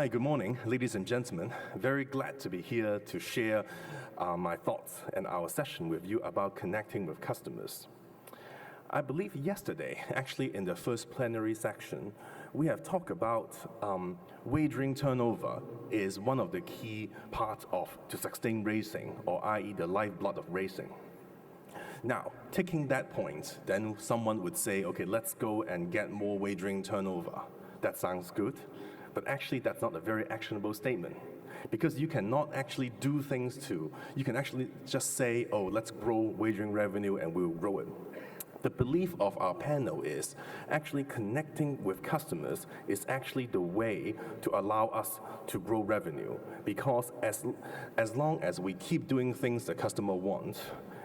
Hi, good morning, ladies and gentlemen. Very glad to be here to share my thoughts and our session with you about connecting with customers. I believe yesterday, actually in the first plenary section, we have talked about wagering turnover is one of the key parts of to sustain racing, or i.e. the lifeblood of racing. Now, taking that point, then someone would say, okay, let's go and get more wagering turnover. That sounds good, but actually that's not a very actionable statement, because you cannot actually do things you can actually just say, oh, let's grow wagering revenue and we'll grow it. The belief of our panel is actually connecting with customers is actually the way to allow us to grow revenue, because as long as we keep doing things the customer wants,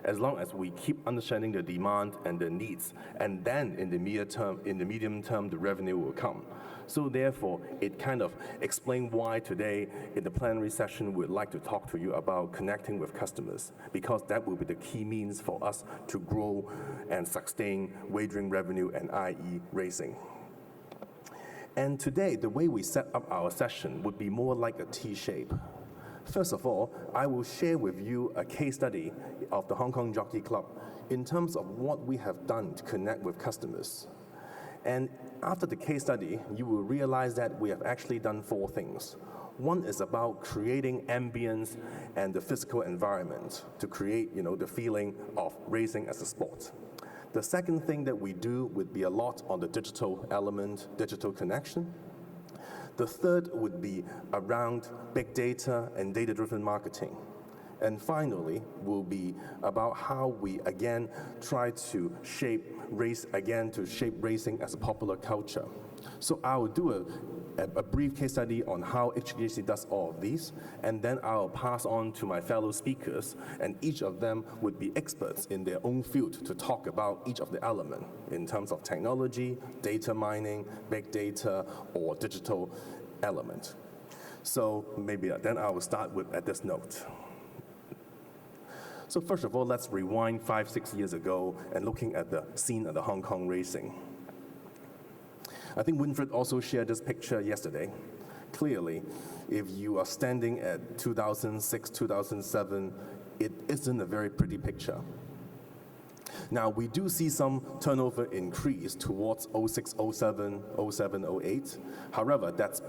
as long as we keep understanding the demand and the needs, and then in the medium term, the revenue will come. So therefore, it kind of explains why today in the plenary session we'd like to talk to you about connecting with customers, because that will be the key means for us to grow and sustain wagering revenue and i.e. racing. And today, the way we set up our session would be more like a T-shape. First of all, I will share with you a case study of the Hong Kong Jockey Club in terms of what we have done to connect with customers. And after the case study, you will realize that we have actually done 4 things. One is about creating ambience and the physical environment to create, the feeling of racing as a sport. The second thing that we do would be a lot on the digital element, digital connection. The third would be around big data and data-driven marketing. And finally, will be about how we again try to shape racing as a popular culture. So I will do a brief case study on how HGC does all of these, and then I'll pass on to my fellow speakers, and each of them would be experts in their own field to talk about each of the elements in terms of technology, data mining, big data, or digital element. So maybe then I will start at this note. So first of all, let's rewind 5-6 years ago and looking at the scene of the Hong Kong racing. I think Winfred also shared this picture yesterday. Clearly, if you are standing at 2006, 2007, it isn't a very pretty picture. Now, we do see some turnover increase towards 06, 07, 07, 08. However, that's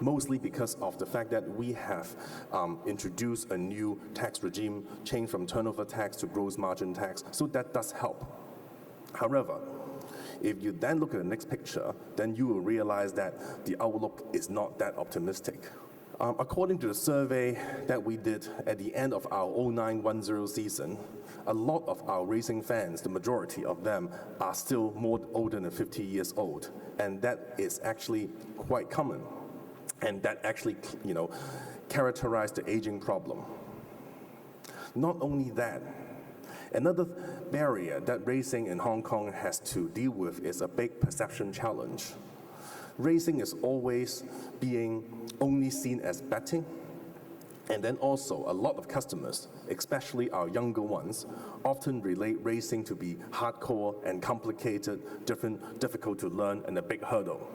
mostly because of the fact that we have introduced a new tax regime, changed from turnover tax to gross margin tax, so that does help. However, if you then look at the next picture, then you will realize that the outlook is not that optimistic. According to the survey that we did at the end of our 09-10 season, a lot of our racing fans, the majority of them, are still more older than 50 years old, and that is actually quite common, and that actually, characterized the aging problem. Not only that, another barrier that racing in Hong Kong has to deal with is a big perception challenge. Racing is always being only seen as betting, and then also a lot of customers, especially our younger ones, often relate racing to be hardcore and complicated, difficult to learn, and a big hurdle.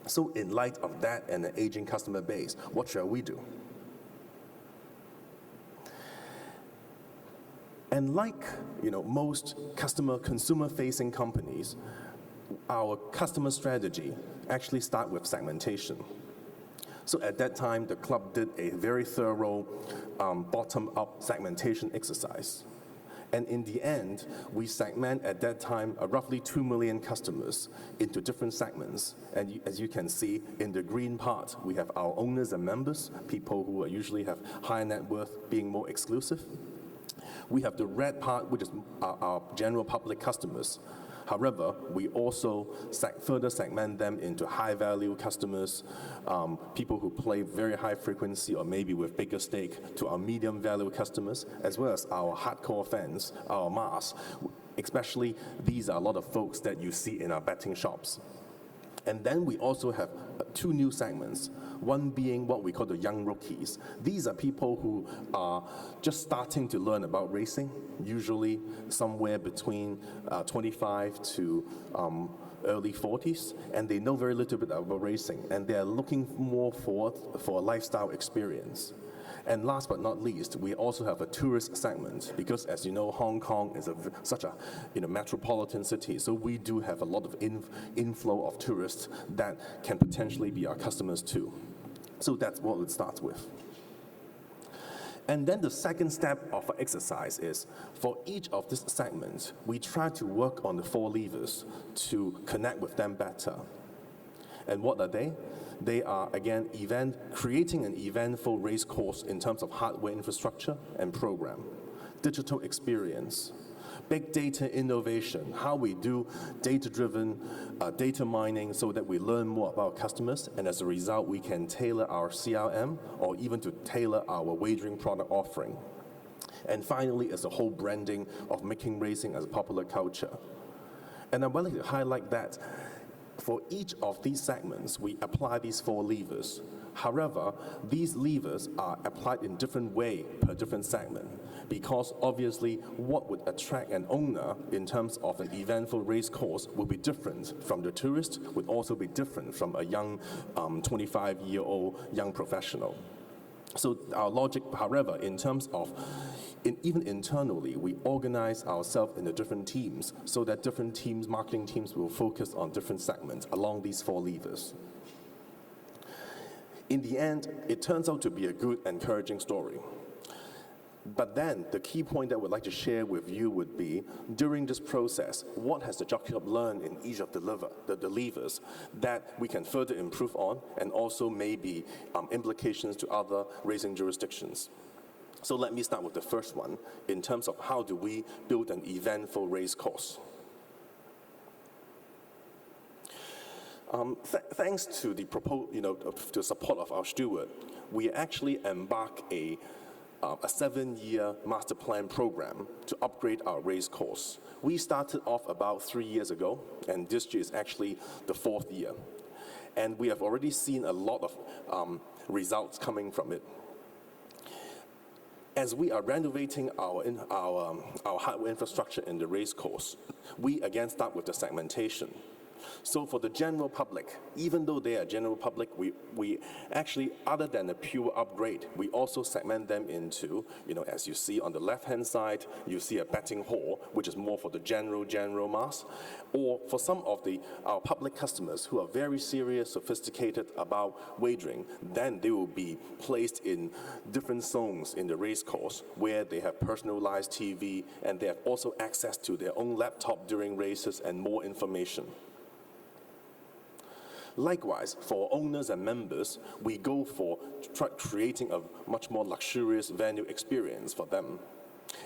So in light of that and an aging customer base, what shall we do? And like most consumer-facing companies, our customer strategy actually start with segmentation. So at that time, the club did a very thorough bottom-up segmentation exercise. And in the end, we segment at that time roughly 2 million customers into different segments. And as you can see, in the green part, we have our owners and members, people who usually have higher net worth, being more exclusive. We have the red part, which is our general public customers. However, we also further segment them into high-value customers, people who play very high frequency or maybe with bigger stake, to our medium-value customers, as well as our hardcore fans, our mass. Especially, these are a lot of folks that you see in our betting shops. And then we also have 2 new segments, one being what we call the young rookies. These are people who are just starting to learn about racing, usually somewhere between 25 to early 40s, and they know very little bit about racing, and they are looking more for a lifestyle experience. And last but not least, we also have a tourist segment because, as you know, Hong Kong is such a metropolitan city. So we do have a lot of inflow of tourists that can potentially be our customers too. So that's what it starts with. And then the second step of our exercise is, for each of these segments, we try to work on the 4 levers to connect with them better. And what are they? They are, again, creating an eventful race course in terms of hardware infrastructure and program, digital experience, big data innovation, how we do data-driven data mining so that we learn more about customers, and as a result, we can tailor our CRM or even to tailor our wagering product offering. And finally, is the whole branding of making racing as a popular culture. And I'm willing to highlight that for each of these segments, we apply these 4 levers. However, these levers are applied in different way per different segment, because obviously what would attract an owner in terms of an eventful race course will be different from the tourist, would also be different from a young 25-year-old young professional. So our logic, however, in terms of even internally, we organize ourselves into different teams so that different teams, marketing teams, will focus on different segments along these 4 levers. In the end, it turns out to be a good, encouraging story. But then, the key point that we'd like to share with you would be, during this process, what has the Jockey Club learned in each of the levers that we can further improve on, and also maybe implications to other racing jurisdictions. So let me start with the first one, in terms of how do we build an eventful race course. Thanks to the to support of our steward, we actually embark a 7-year master plan program to upgrade our race course. We started off about 3 years ago, and this year is actually the 4th year. And we have already seen a lot of results coming from it. As we are renovating our hardware infrastructure in the race course, we again start with the segmentation. So for the general public, even though they are general public, we actually, other than a pure upgrade, we also segment them into, as you see on the left-hand side, you see a betting hall, which is more for the general mass, or for some of our public customers who are very serious, sophisticated about wagering, then they will be placed in different zones in the race course where they have personalized TV and they have also access to their own laptop during races and more information. Likewise, for owners and members, we go for creating a much more luxurious venue experience for them.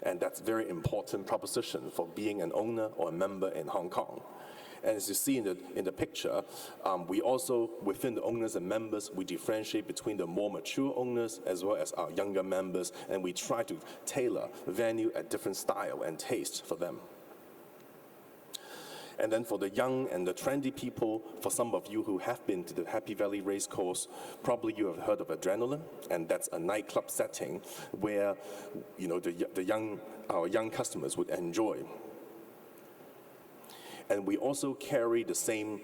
And that's a very important proposition for being an owner or a member in Hong Kong. And as you see in the picture, we also, within the owners and members, we differentiate between the more mature owners as well as our younger members, and we try to tailor venue at different style and taste for them. And then for the young and the trendy people, for some of you who have been to the Happy Valley race course, probably you have heard of Adrenaline, and that's a nightclub setting where our young customers would enjoy. And we also carry the same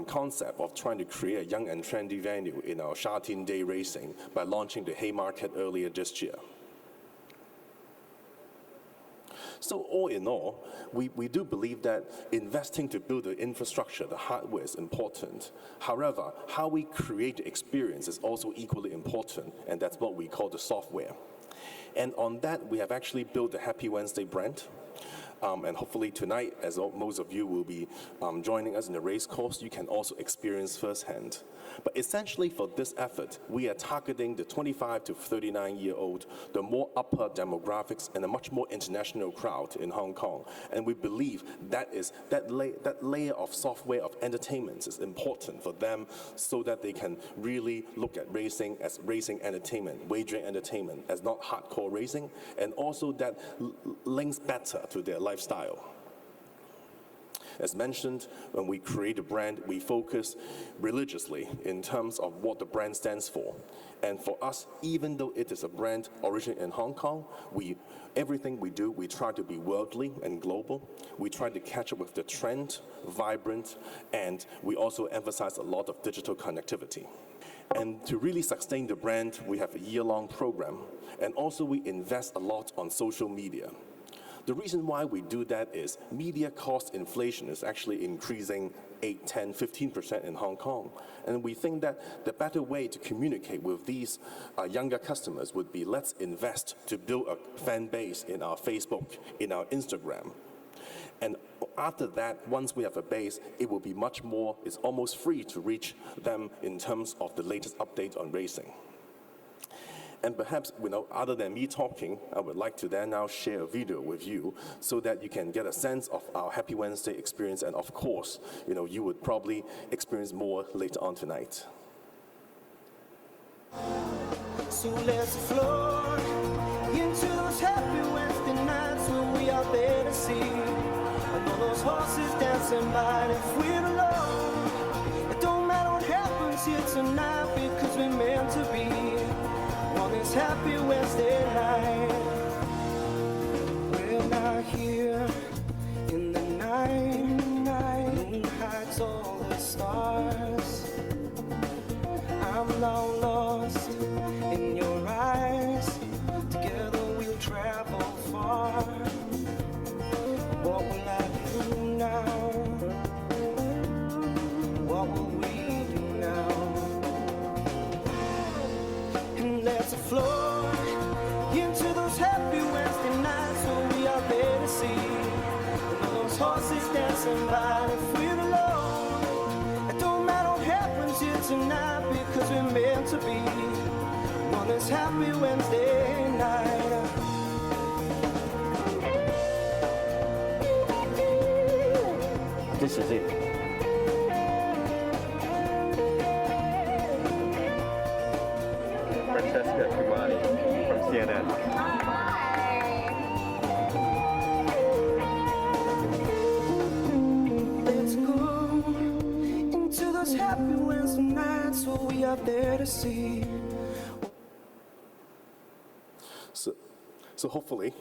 concept of trying to create a young and trendy venue in our Sha Tin Day racing by launching the Haymarket earlier this year. So all in all, we do believe that investing to build the infrastructure, the hardware, is important. However, how we create the experience is also equally important, and that's what we call the software. And on that, we have actually built the Happy Wednesday brand. And hopefully tonight, as most of you will be joining us in the race course, you can also experience firsthand. But essentially for this effort, we are targeting the 25 to 39-year-old, the more upper demographics, and a much more international crowd in Hong Kong. And we believe that layer of software of entertainment is important for them so that they can really look at racing as racing entertainment, wagering entertainment, as not hardcore racing, and also that links better to their lifestyle. As mentioned, when we create a brand, we focus religiously in terms of what the brand stands for. And for us, even though it is a brand originated in Hong Kong, everything we do, we try to be worldly and global. We try to catch up with the trend, vibrant, and we also emphasize a lot of digital connectivity. And to really sustain the brand, we have a year-long program, and also we invest a lot on social media. The reason why we do that is media cost inflation is actually increasing 8, 10, 15% in Hong Kong. And we think that the better way to communicate with these younger customers would be let's invest to build a fan base in our Facebook, in our Instagram. And after that, once we have a base, it will be much more, it's almost free to reach them in terms of the latest update on racing. And perhaps, other than me talking, I would like to then now share a video with you so that you can get a sense of our Happy Wednesday experience. And of course, you would probably experience more later on tonight. So let's float into those Happy Wednesday nights when we are there to see. And all those horses dancing by, if we're alone, it don't matter what happens here tonight because we're meant to be on this Happy Wednesday night. We're not here in the night, moon hides all the stars. I'm now lost in your eyes, together we'll travel far. What will I do now? What will we do now? And let's float into those Happy Wednesday nights when we are there to see. And all those horses dancing by, if we're alone, it don't matter what happens here tonight because we're meant to be on this Happy Wednesday night. This is it. Francesca Kumani from CNN. Let's go into those Happy Wednesday nights where we are there to see. So hopefully,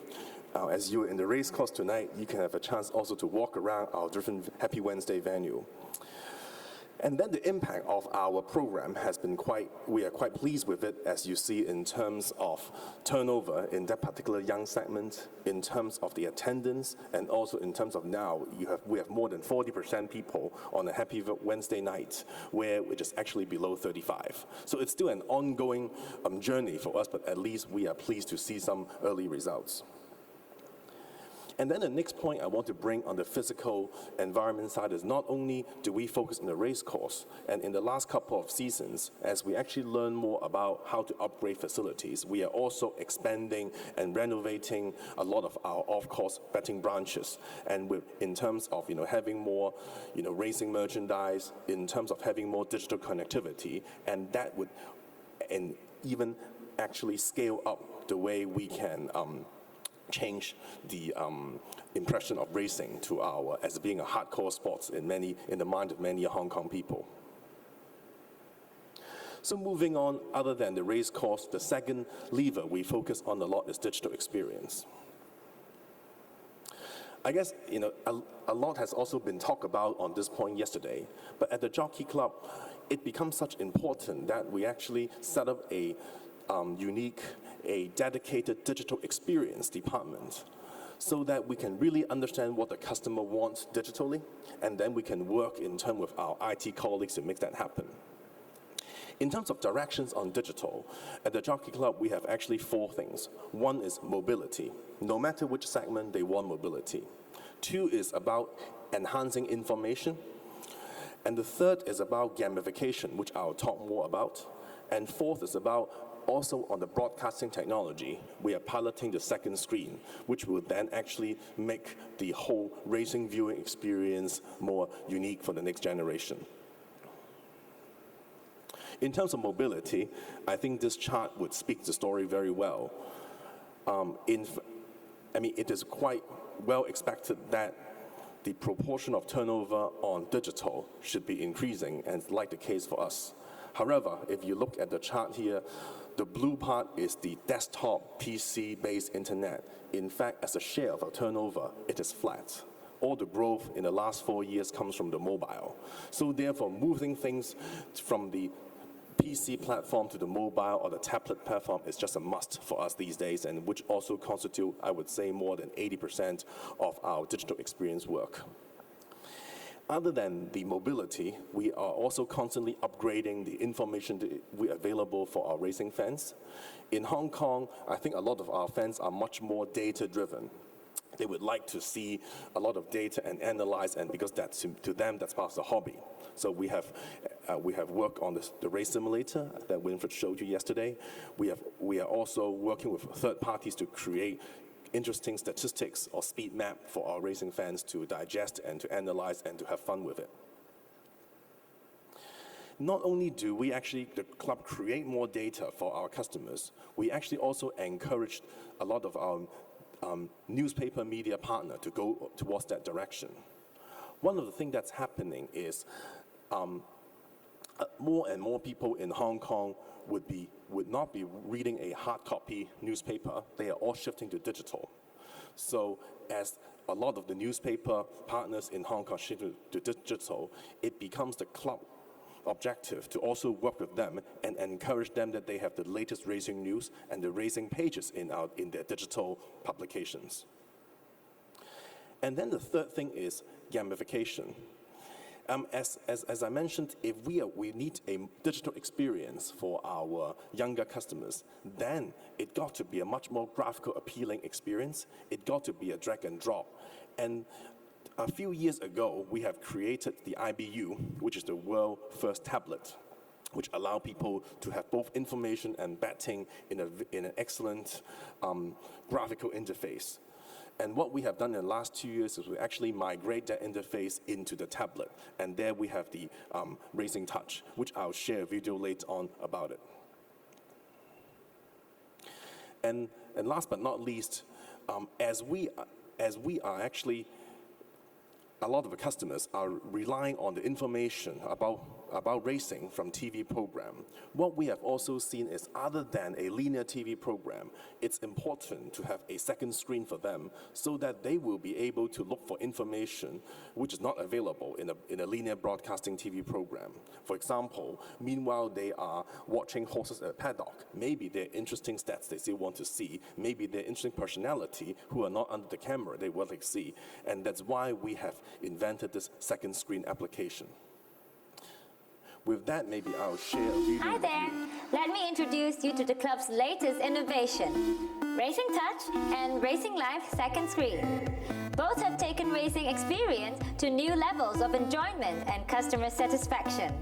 as you're in the race course tonight, you can have a chance also to walk around our different Happy Wednesday venue. And then the impact of our program has been we are quite pleased with it, as you see in terms of turnover in that particular young segment, in terms of the attendance, and also in terms of now, we have more than 40% people on a Happy Wednesday night, which is actually below 35. So it's still an ongoing journey for us, but at least we are pleased to see some early results. And then the next point I want to bring on the physical environment side is not only do we focus on the race course, and in the last couple of seasons, as we actually learn more about how to upgrade facilities, we are also expanding and renovating a lot of our off-course betting branches. And in terms of having more racing merchandise, in terms of having more digital connectivity, and that would even actually scale up the way we can change the impression of racing as being a hardcore sport in the mind of many Hong Kong people. So moving on, other than the race course, the second lever we focus on a lot is digital experience. I guess a lot has also been talked about on this point yesterday, but at the Jockey Club, it becomes such important that we actually set up a dedicated digital experience department so that we can really understand what the customer wants digitally, and then we can work in terms with our IT colleagues to make that happen. In terms of directions on digital, at the Jockey Club, we have actually 4 things. 1 is mobility. No matter which segment, they want mobility. 2 is about enhancing information. And the 3rd is about gamification, which I'll talk more about. And 4th is about also on the broadcasting technology. We are piloting the second screen, which will then actually make the whole racing viewing experience more unique for the next generation. In terms of mobility, I think this chart would speak the story very well. It is quite well expected that the proportion of turnover on digital should be increasing, and like the case for us. However, if you look at the chart here, the blue part is the desktop PC-based internet. In fact, as a share of our turnover, it is flat. All the growth in the last 4 years comes from the mobile. So therefore, moving things from the PC platform to the mobile or the tablet platform is just a must for us these days, and which also constitute, I would say, more than 80% of our digital experience work. Other than the mobility, we are also constantly upgrading the information that we available for our racing fans. In Hong Kong, I think a lot of our fans are much more data-driven. They would like to see a lot of data and analyze, and because that's, to them, that's part of the hobby. So we have worked on the race simulator that Winfred showed you yesterday. We are also working with third parties to create interesting statistics or speed map for our racing fans to digest and to analyze and to have fun with it. Not only do we actually, the club, create more data for our customers, we actually also encourage a lot of our newspaper media partner to go towards that direction. One of the things that's happening is more and more people in Hong Kong would not be reading a hard copy newspaper. They are all shifting to digital. So as a lot of the newspaper partners in Hong Kong shift to digital, it becomes the club objective to also work with them and encourage them that they have the latest racing news and the racing pages in their digital publications. And then the third thing is gamification. As I mentioned, if we need a digital experience for our younger customers, then it got to be a much more graphical appealing experience. It got to be a drag and drop. And a few years ago, we have created the IBU, which is the world's first tablet, which allow people to have both information and betting in an excellent graphical interface. And what we have done in the last 2 years is we actually migrate that interface into the tablet. And there we have the Racing Touch, which I'll share a video later on about it. And last but not least, as we are actually, a lot of the customers are relying on the information about racing from TV program. What we have also seen is, other than a linear TV program, it's important to have a second screen for them so that they will be able to look for information which is not available in a linear broadcasting TV program. For example, meanwhile they are watching horses at a paddock, maybe they're interesting stats they still want to see, maybe they're interesting personality who are not under the camera they want to see, and that's why we have invented this second screen application. With that, maybe I'll share a video. Hi there! Let me introduce you to the club's latest innovation, Racing Touch and Racing Live Second Screen. Both have taken racing experience to new levels of enjoyment and customer satisfaction.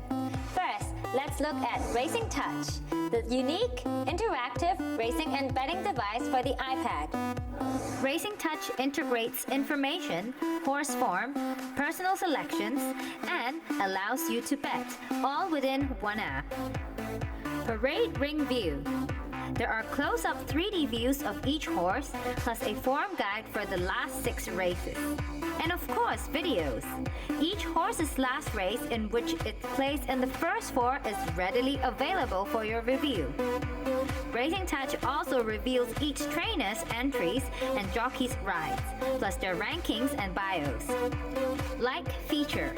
First, let's look at Racing Touch, the unique, interactive racing and betting device for the iPad. Racing Touch integrates information, horse form, personal selections, and allows you to bet, all within one app. Parade Ring View. There are close-up 3D views of each horse, plus a form guide for the last 6 races. And of course, videos. Each horse's last race in which it placed in the first 4 is readily available for your review. Racing Touch also reveals each trainer's entries and jockey's rides, plus their rankings and bios. Like feature.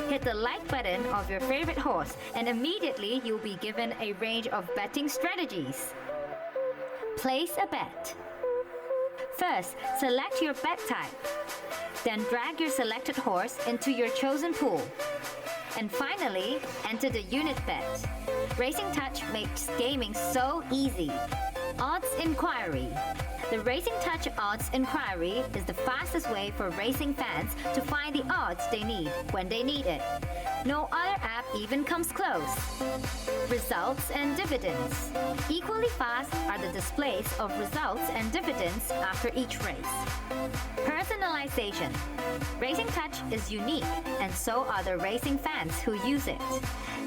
Hit the like button of your favorite horse and immediately you'll be given a range of betting strategies. Place a bet. First, select your bet type. Then drag your selected horse into your chosen pool. And finally, enter the unit bet. Racing Touch makes gaming so easy. Odds inquiry. The Racing Touch Odds Inquiry is the fastest way for racing fans to find the odds they need when they need it. No other app even comes close. Results and dividends. Equally fast are the displays of results and dividends after each race. Personalization. Racing Touch is unique, and so are the racing fans who use it.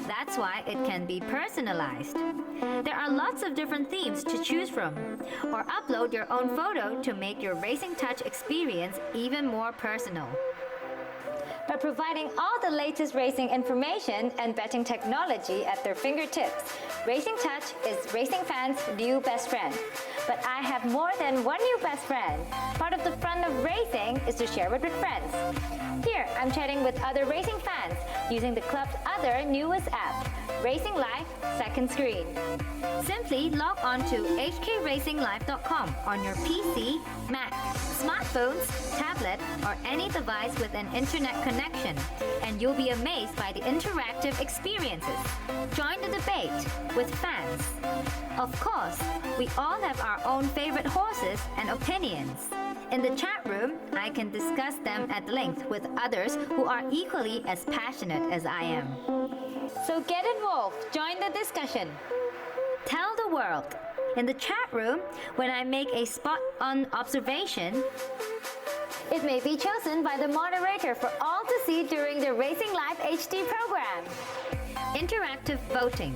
That's why it can be personalized. There are lots of different themes to choose from, or upload your own photo to make your Racing Touch experience even more personal. by providing all the latest racing information and betting technology at their fingertips. Racing Touch is racing fans' new best friend. But I have more than one new best friend. Part of the fun of racing is to share it with friends. Here, I'm chatting with other racing fans using the club's other newest app, Racing Live Second Screen. Simply log on to hkracing.live.com on your PC, Mac, smartphones, tablet, or any device with an internet connection, and you'll be amazed by the interactive experiences. Join the debate with fans. Of course, we all have our own favorite horses and opinions. In the chat room, I can discuss them at length with others who are equally as passionate as I am. So get involved, join the discussion. Tell the world. In the chat room, when I make a spot-on observation, it may be chosen by the moderator for all to see during the Racing Live HD program. Interactive voting.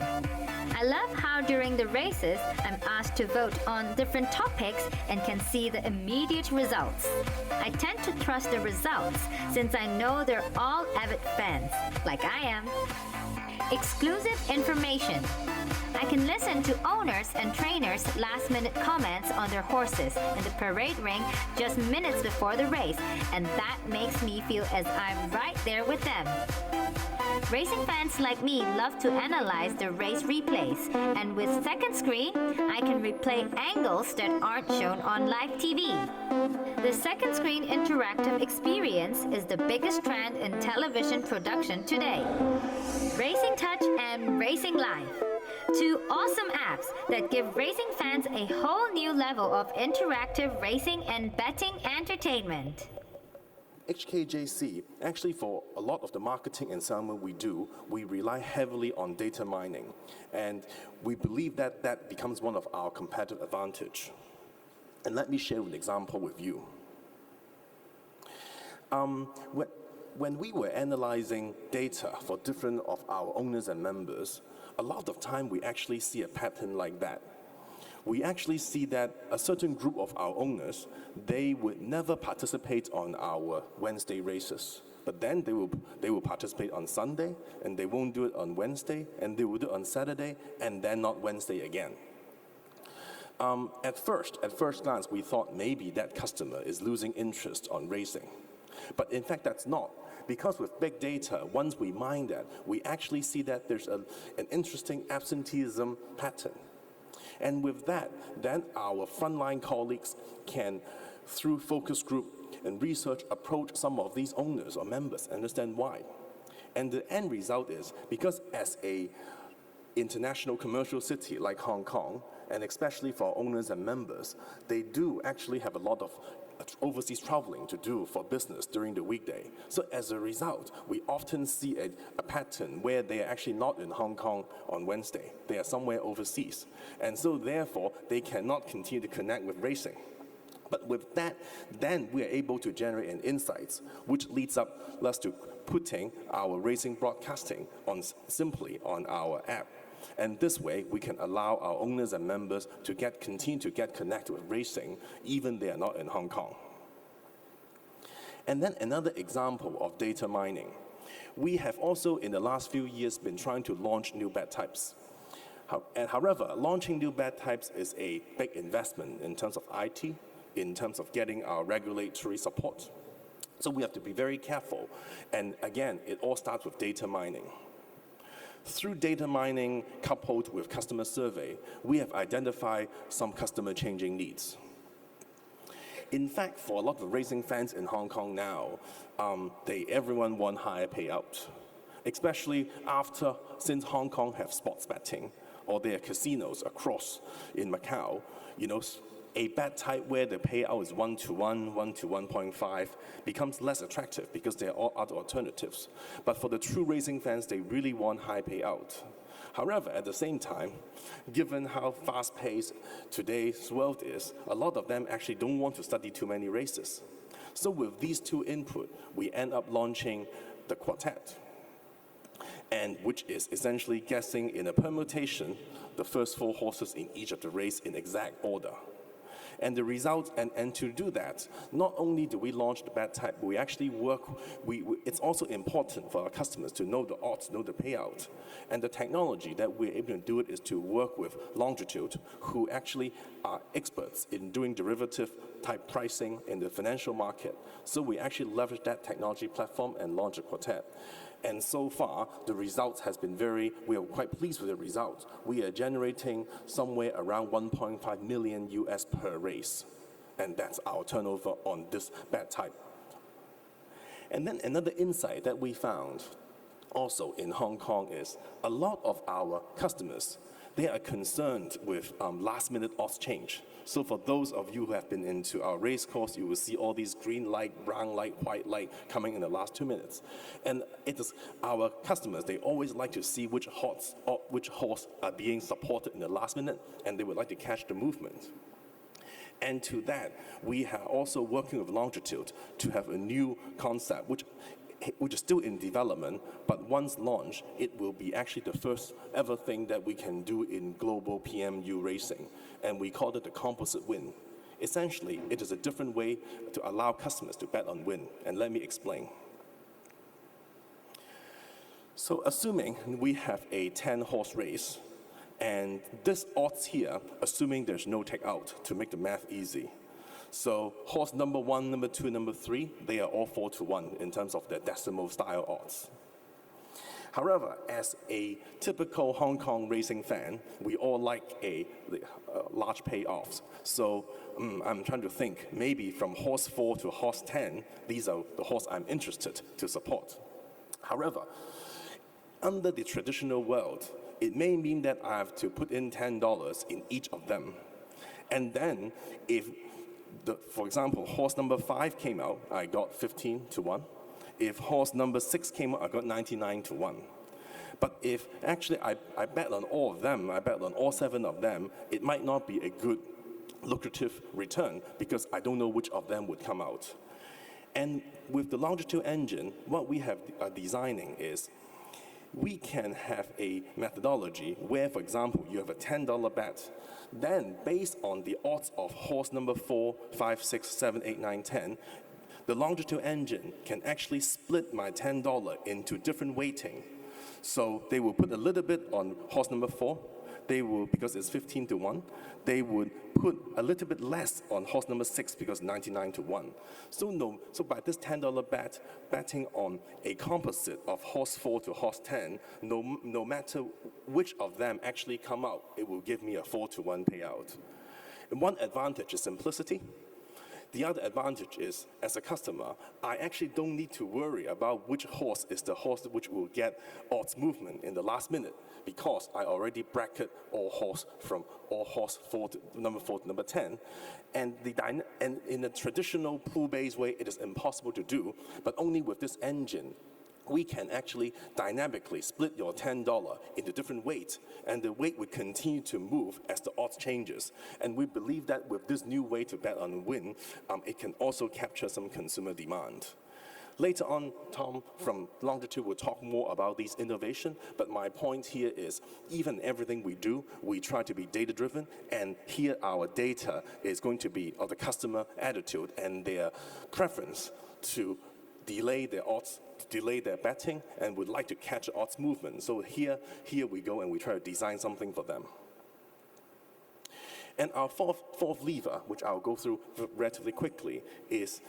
I love how during the races, I'm asked to vote on different topics and can see the immediate results. I tend to trust the results since I know they're all avid fans, like I am. Exclusive information. I can listen to owners and trainers' last-minute comments on their horses in the parade ring just minutes before the race, and that makes me feel as I'm right there with them. Racing fans like me love to analyze the race replays, and with Second Screen, I can replay angles that aren't shown on live TV. The Second Screen interactive experience is the biggest trend in television production today. Racing Touch and Racing Live. Two awesome apps that give racing fans a whole new level of interactive racing and betting entertainment. HKJC, actually for a lot of the marketing and selling we do, we rely heavily on data mining. And we believe that that becomes one of our competitive advantage. And let me share an example with you. When we were analyzing data for different of our owners and members, a lot of time we actually see a pattern like that. We actually see that a certain group of our owners, they would never participate on our Wednesday races. But then they will participate on Sunday, and they won't do it on Wednesday, and they will do it on Saturday, and then not Wednesday again. At first glance, we thought maybe that customer is losing interest on racing. But in fact, that's not. Because with big data, once we mine that, we actually see that there's an interesting absenteeism pattern. And with that, then our frontline colleagues can, through focus group and research, approach some of these owners or members, understand why. And the end result is, because as a international commercial city like Hong Kong, and especially for owners and members, they do actually have a lot of overseas traveling to do for business during the weekday. So as a result, we often see a pattern where they are actually not in Hong Kong on Wednesday. They are somewhere overseas. And so therefore, they cannot continue to connect with racing. But with that, then we are able to generate an insights, which leads us to putting our racing broadcasting simply on our app. And this way, we can allow our owners and members to continue to get connected with racing, even they are not in Hong Kong. And then another example of data mining. We have also, in the last few years, been trying to launch new bet types. However, launching new bet types is a big investment in terms of IT, in terms of getting our regulatory support. So we have to be very careful. And again, it all starts with data mining. Through data mining coupled with customer survey, we have identified some customer changing needs. In fact, for a lot of racing fans in Hong Kong now, everyone want higher payout, especially since Hong Kong have sports betting or there are casinos across in Macau. A bet type where the payout is 1-to-1, 1-to-1.5 becomes less attractive because there are all other alternatives. But for the true racing fans, they really want high payout. However, at the same time, given how fast-paced today's world is, a lot of them actually don't want to study too many races. So with these two input, we end up launching the quartet, and which is essentially guessing in a permutation the first 4 horses in each of the race in exact order. And the result, and to do that, not only do we launch the bet type, we actually work, it's also important for our customers to know the odds, know the payout. And the technology that we're able to do it is to work with Longitude, who actually are experts in doing derivative type pricing in the financial market. So we actually leverage that technology platform and launch a quartet. And so far, the results has been we are quite pleased with the results. We are generating somewhere around 1.5 million US per race. And that's our turnover on this bet type. And then another insight that we found also in Hong Kong is a lot of our customers, they are concerned with last-minute odds change. So for those of you who have been into our race course, you will see all these green light, brown light, white light coming in the last 2 minutes. And it is our customers, they always like to see which horse are being supported in the last minute, and they would like to catch the movement. And to that, we are also working with Longitude to have a new concept, which is still in development, but once launched, it will be actually the first ever thing that we can do in global PMU racing, and we call it the composite win. Essentially, it is a different way to allow customers to bet on win, and let me explain. So assuming we have a 10-horse race, and this odds here, assuming there's no take out to make the math easy. So horse number 1, number 2, number 3, they are all 4-1 in terms of their decimal style odds. However, as a typical Hong Kong racing fan, we all like large payoffs. So I'm trying to think, maybe from horse 4 to horse 10, these are the horse I'm interested to support. However, under the traditional world, it may mean that I have to put in $10 in each of them. And then if for example, horse number 5 came out, I got 15-1. If horse number 6 came out, I got 99-1. But if actually I bet on all of them, I bet on all 7 of them, it might not be a good lucrative return because I don't know which of them would come out. And with the Longitude engine, what we are designing is we can have a methodology where, for example, you have a $10 bet. Then, based on the odds of horse number 4, 5, 6, 7, 8, 9, 10, the Longitude engine can actually split my $10 into different weighting. So they will put a little bit on horse number 4. They will, because it's 15-1, they would put a little bit less on horse number 6 because 99-1. So by this $10 bet, betting on a composite of horse 4 to horse 10, no matter which of them actually come out, it will give me a 4-1 payout. And one advantage is simplicity. The other advantage is, as a customer, I actually don't need to worry about which horse is the horse which will get odds movement in the last minute, because I already bracket all horse from all horse 4 to number 4 to number 10. And in a traditional pool-based way, it is impossible to do, but only with this engine, we can actually dynamically split your $10 into different weights, and the weight will continue to move as the odds changes. And we believe that with this new way to bet on win, it can also capture some consumer demand. Later on, Tom from Longitude will talk more about these innovation, but my point here is, even everything we do, we try to be data-driven, and here our data is going to be of the customer attitude and their preference to delay their odds, delay their betting, and would like to catch odds movement. So here we go, and we try to design something for them. And our fourth lever, which I'll go through relatively quickly, is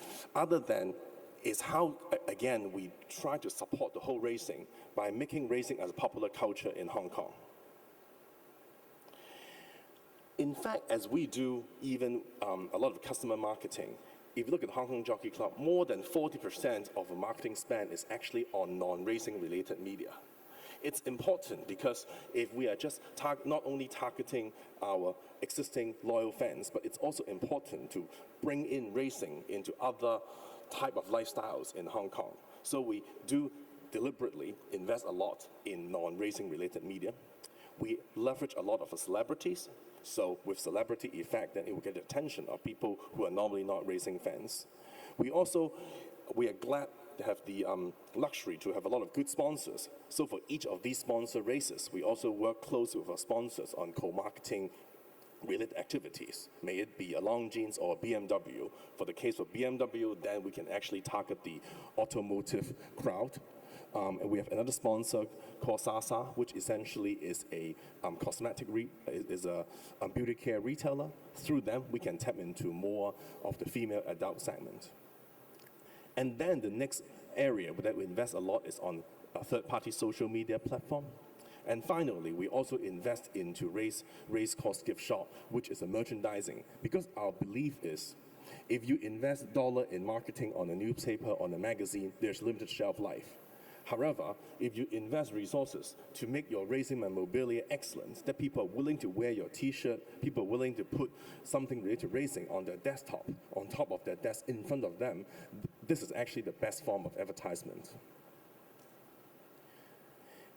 how, again, we try to support the whole racing by making racing as a popular culture in Hong Kong. In fact, as we do even a lot of customer marketing, if you look at Hong Kong Jockey Club, more than 40% of the marketing spend is actually on non-racing related media. It's important because if we are just not only targeting our existing loyal fans, but it's also important to bring in racing into other type of lifestyles in Hong Kong. So we do deliberately invest a lot in non-racing related media. We leverage a lot of celebrities. So with celebrity effect, then it will get the attention of people who are normally not racing fans. We are glad to have the luxury to have a lot of good sponsors. So for each of these sponsor races, we also work closely with our sponsors on co-marketing related activities, may it be a Longines or a BMW. For the case of BMW, then we can actually target the automotive crowd. And we have another sponsor called Sasa, which essentially is a beauty care retailer. Through them, we can tap into more of the female adult segment. And then the next area that we invest a lot is on a third-party social media platform. And finally, we also invest into Race Cost Gift Shop, which is a merchandising, because our belief is if you invest dollar in marketing on a newspaper, on a magazine, there's limited shelf life. However, if you invest resources to make your racing memorabilia excellent, that people are willing to wear your t-shirt, people are willing to put something related to racing on their desktop, on top of their desk, in front of them, this is actually the best form of advertisement.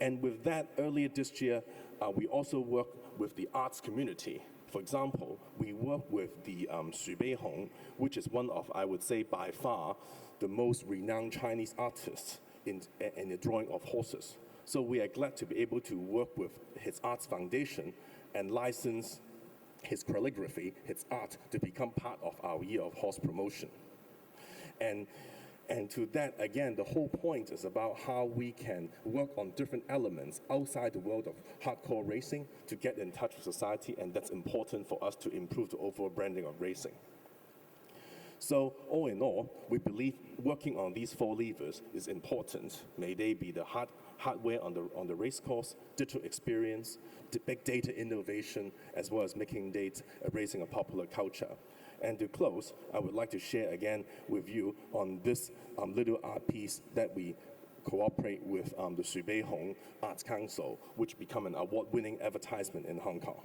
And with that, earlier this year, we also work with the arts community. For example, we work with the Segmentation, which is one of, I would say, by far, the most renowned Chinese artists in the drawing of horses. So we are glad to be able to work with his arts foundation and license his calligraphy, his art, to become part of our Year of Horse promotion. And to that, again, the whole point is about how we can work on different elements outside the world of hardcore racing to get in touch with society, and that's important for us to improve the overall branding of racing. So all in all, we believe working on these four levers is important. May they be the hardware on the race course, digital experience, the big data innovation, as well as making racing a popular culture. And to close, I would like to share again with you on this little art piece that we cooperate with the Segmentation Arts Council, which become an award-winning advertisement in Hong Kong.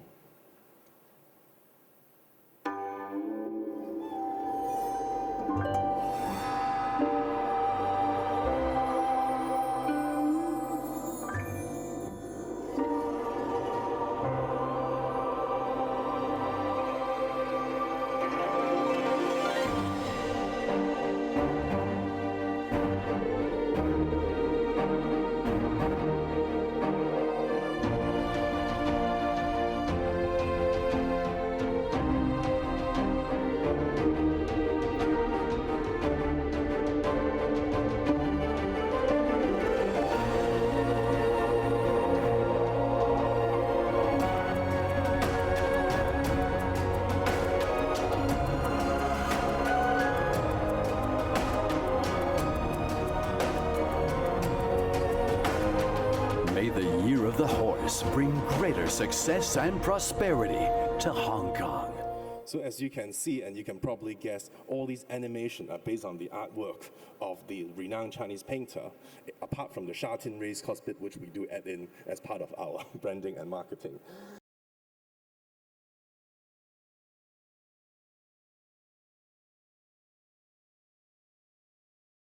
May the Year of the Horse bring greater success and prosperity to Hong Kong. So as you can see, and you can probably guess, all these animations are based on the artwork of the renowned Chinese painter, apart from the Sha Tin race course bit, which we do add in as part of our branding and marketing.